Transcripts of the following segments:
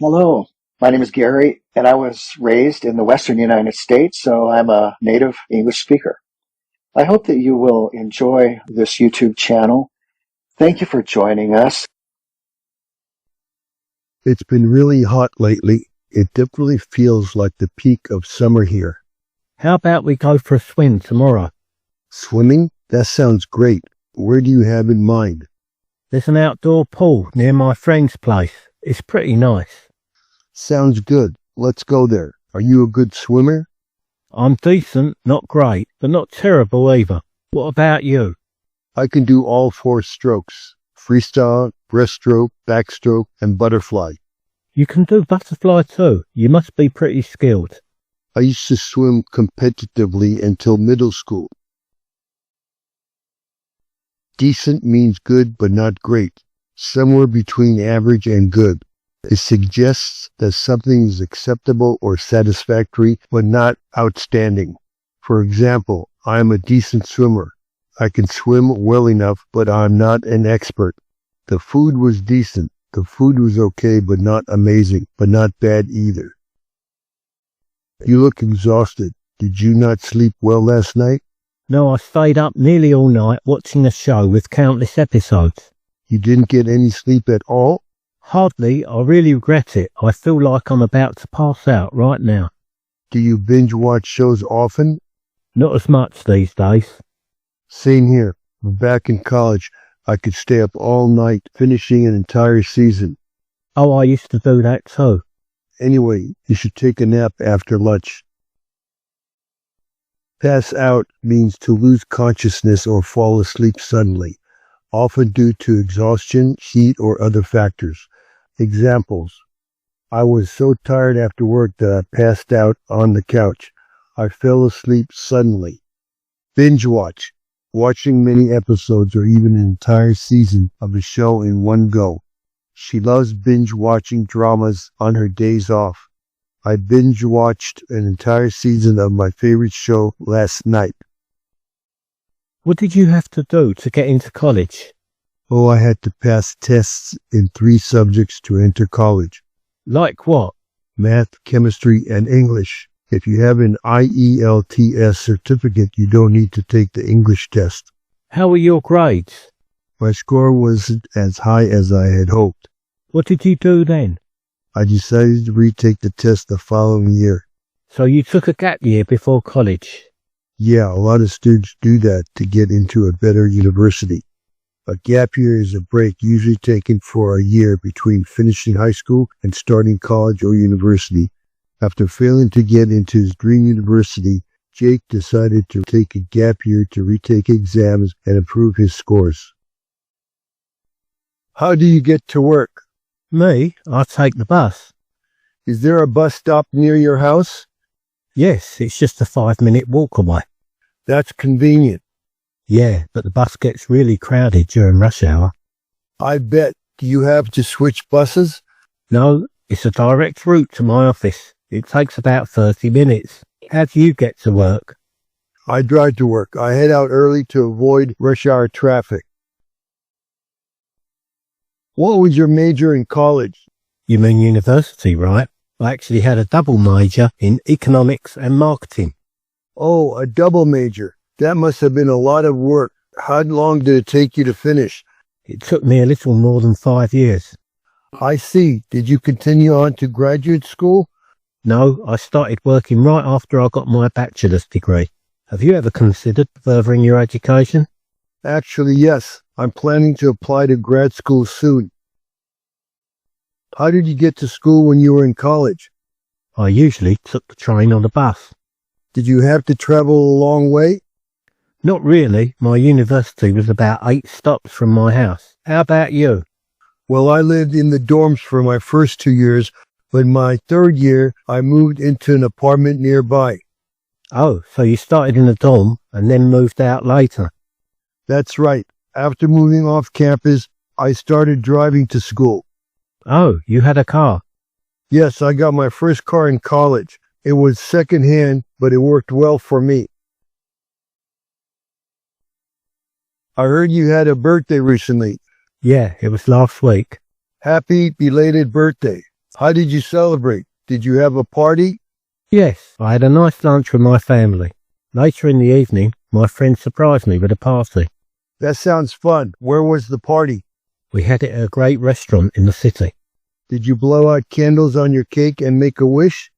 Hello, my name is Gary, and I was raised in the Western United States, so I'm a native English speaker. I hope that you will enjoy this YouTube channel. Thank you for joining us. It's been really hot lately. It definitely feels like the peak of summer here. How about we go for a swim tomorrow? Swimming? That sounds great. Where do you have in mind? There's an outdoor pool near my friend's place. It's pretty nice. Sounds good. Let's go there. Are you a good swimmer? I'm decent, not great, but not terrible either. What about you? I can do all 4 strokes. Freestyle, breaststroke, backstroke, and butterfly. You can do butterfly too. You must be pretty skilled. I used to swim competitively until middle school. Decent means good but not great. Somewhere between average and good. It suggests that something is acceptable or satisfactory but not outstanding. For example, I am a decent swimmer. I can swim well enough, but I'm not an expert. The food was decent. The food was okay, but not amazing, but not bad either. You look exhausted. Did you not sleep well last night? No, I stayed up nearly all night watching a show with countless episodes. You didn't get any sleep at all? Hardly. I really regret it. I feel like I'm about to pass out right now. Do you binge watch shows often? Not as much these days. Same here. Back in college, I could stay up all night finishing an entire season. Oh, I used to do that too. Anyway, you should take a nap after lunch. Pass out means to lose consciousness or fall asleep suddenly, often due to exhaustion, heat, or other factors. Examples: I was so tired after work that I passed out on the couch. I fell asleep suddenly. Binge watch: watching many episodes or even an entire season of a show in one go. She loves binge watching dramas on her days off. I binge watched an entire season of my favorite show last night. What did you have to do to get into college? Oh, I had to pass tests in 3 subjects to enter college. Like what? Math, chemistry, and English. If you have an IELTS certificate, you don't need to take the English test. How were your grades? My score wasn't as high as I had hoped. What did you do then? I decided to retake the test the following year. So you took a gap year before college? Yeah, a lot of students do that to get into a better university. A gap year is a break usually taken for a year between finishing high school and starting college or university. After failing to get into his dream university, Jake decided to take a gap year to retake exams and improve his scores. How do you get to work? Me? I take the bus. Is there a bus stop near your house? Yes, it's just a 5-minute walk away. That's convenient. Yeah, but the bus gets really crowded during rush hour. I bet. Do you have to switch buses? No, it's a direct route to my office. It takes about 30 minutes. How do you get to work? I drive to work. I head out early to avoid rush hour traffic. What was your major in college? You mean university, right? I actually had a double major in economics and marketing. Oh, a double major. That must have been a lot of work. How long did it take you to finish? It took me a little more than 5 years. I see. Did you continue on to graduate school? No, I started working right after I got my bachelor's degree. Have you ever considered furthering your education? Actually, yes. I'm planning to apply to grad school soon. How did you get to school when you were in college? I usually took the train or the bus. Did you have to travel a long way? Not really. My university was about 8 stops from my house. How about you? Well, I lived in the dorms for my first 2 years, but in my 3rd year, I moved into an apartment nearby. Oh, so you started in a dorm and then moved out later? That's right. After moving off campus, I started driving to school. Oh, you had a car? Yes, I got my first car in college. It was secondhand, but it worked well for me. I heard you had a birthday recently. Yeah, it was last week. Happy belated birthday. How did you celebrate? Did you have a party? Yes, I had a nice lunch with my family. Later in the evening, my friend surprised me with a party. That sounds fun. Where was the party? We had it at a great restaurant in the city. Did you blow out candles on your cake and make a wish?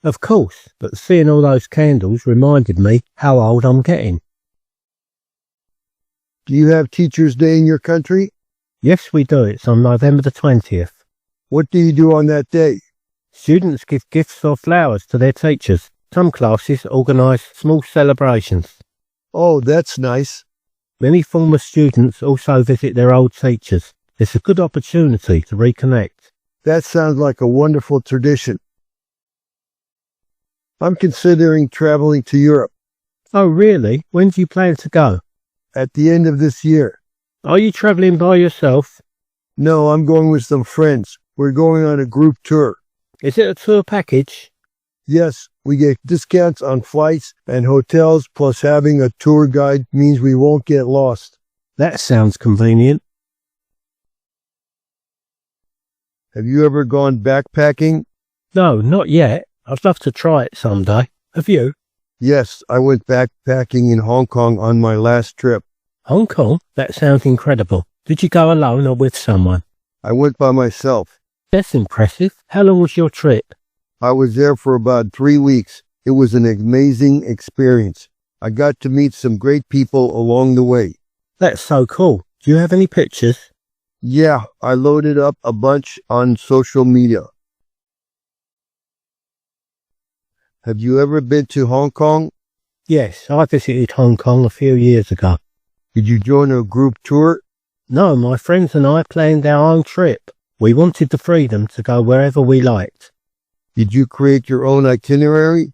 Of course, but seeing all those candles reminded me how old I'm getting. Do you have Teachers' Day in your country? Yes, we do. It's on November the 20th. What do you do on that day? Students give gifts or flowers to their teachers. Some classes organise small celebrations. Oh, that's nice. Many former students also visit their old teachers. It's a good opportunity to reconnect. That sounds like a wonderful tradition. I'm considering traveling to Europe. Oh, really? When do you plan to go? At the end of this year. Are you travelling by yourself? No, I'm going with some friends. We're going on a group tour. Is it a tour package? Yes, we get discounts on flights and hotels, plus having a tour guide means we won't get lost. That sounds convenient. Have you ever gone backpacking? No, not yet. I'd love to try it someday. Have you? Yes, I went backpacking in Hong Kong on my last trip. Hong Kong? That sounds incredible. Did you go alone or with someone? I went by myself. That's impressive. How long was your trip? I was there for about 3 weeks. It was an amazing experience. I got to meet some great people along the way. That's so cool. Do you have any pictures? Yeah, I loaded up a bunch on social media. Have you ever been to Hong Kong? Yes, I visited Hong Kong a few years ago. Did you join a group tour? No, my friends and I planned our own trip. We wanted the freedom to go wherever we liked. Did you create your own itinerary?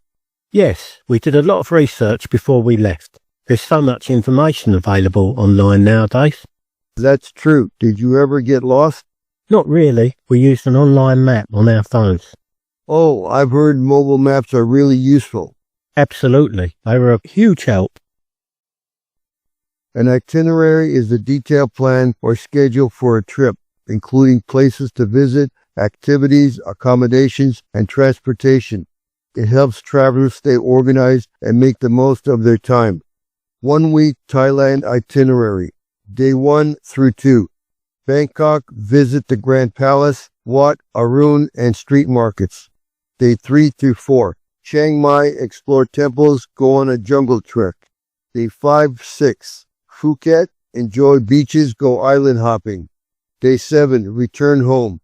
Yes, we did a lot of research before we left. There's so much information available online nowadays. That's true. Did you ever get lost? Not really. We used an online map on our phones. Oh, I've heard mobile maps are really useful. Absolutely. They were a huge help. An itinerary is a detailed plan or schedule for a trip, including places to visit, activities, accommodations, and transportation. It helps travelers stay organized and make the most of their time. 1 week Thailand itinerary. Day 1 through 2. Bangkok, visit the Grand Palace, Wat, Arun, and street markets. Day 3 through 4. Chiang Mai, explore temples, go on a jungle trek. Day 5-6. Phuket, enjoy beaches, go island hopping. Day 7, return home.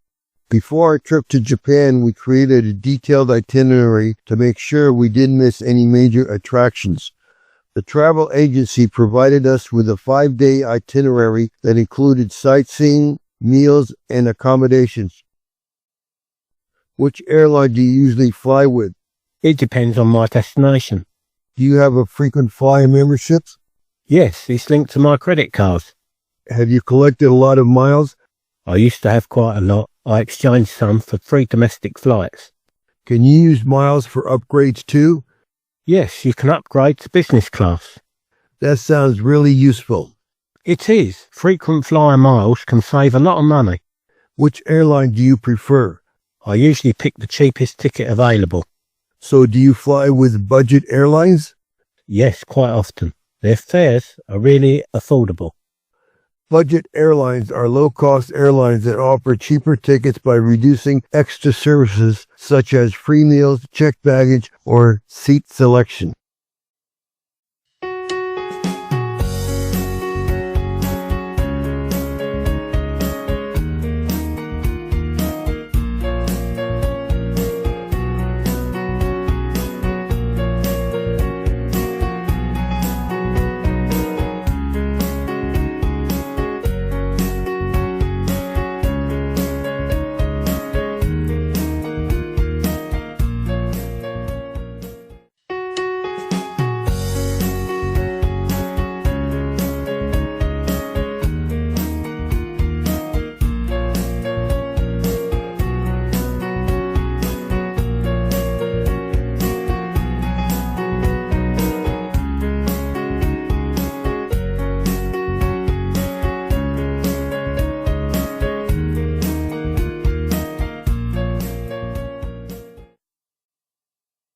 Before our trip to Japan, we created a detailed itinerary to make sure we didn't miss any major attractions. The travel agency provided us with a 5-day itinerary that included sightseeing, meals, and accommodations. Which airline do you usually fly with? It depends on my destination. Do you have a frequent flyer membership? Yes, it's linked to my credit card. Have you collected a lot of miles? I used to have quite a lot. I exchanged some for 3 domestic flights. Can you use miles for upgrades too? Yes, you can upgrade to business class. That sounds really useful. It is. Frequent flyer miles can save a lot of money. Which airline do you prefer? I usually pick the cheapest ticket available. So do you fly with budget airlines? Yes, quite often. Their fares are really affordable. Budget airlines are low-cost airlines that offer cheaper tickets by reducing extra services such as free meals, checked baggage, or seat selection.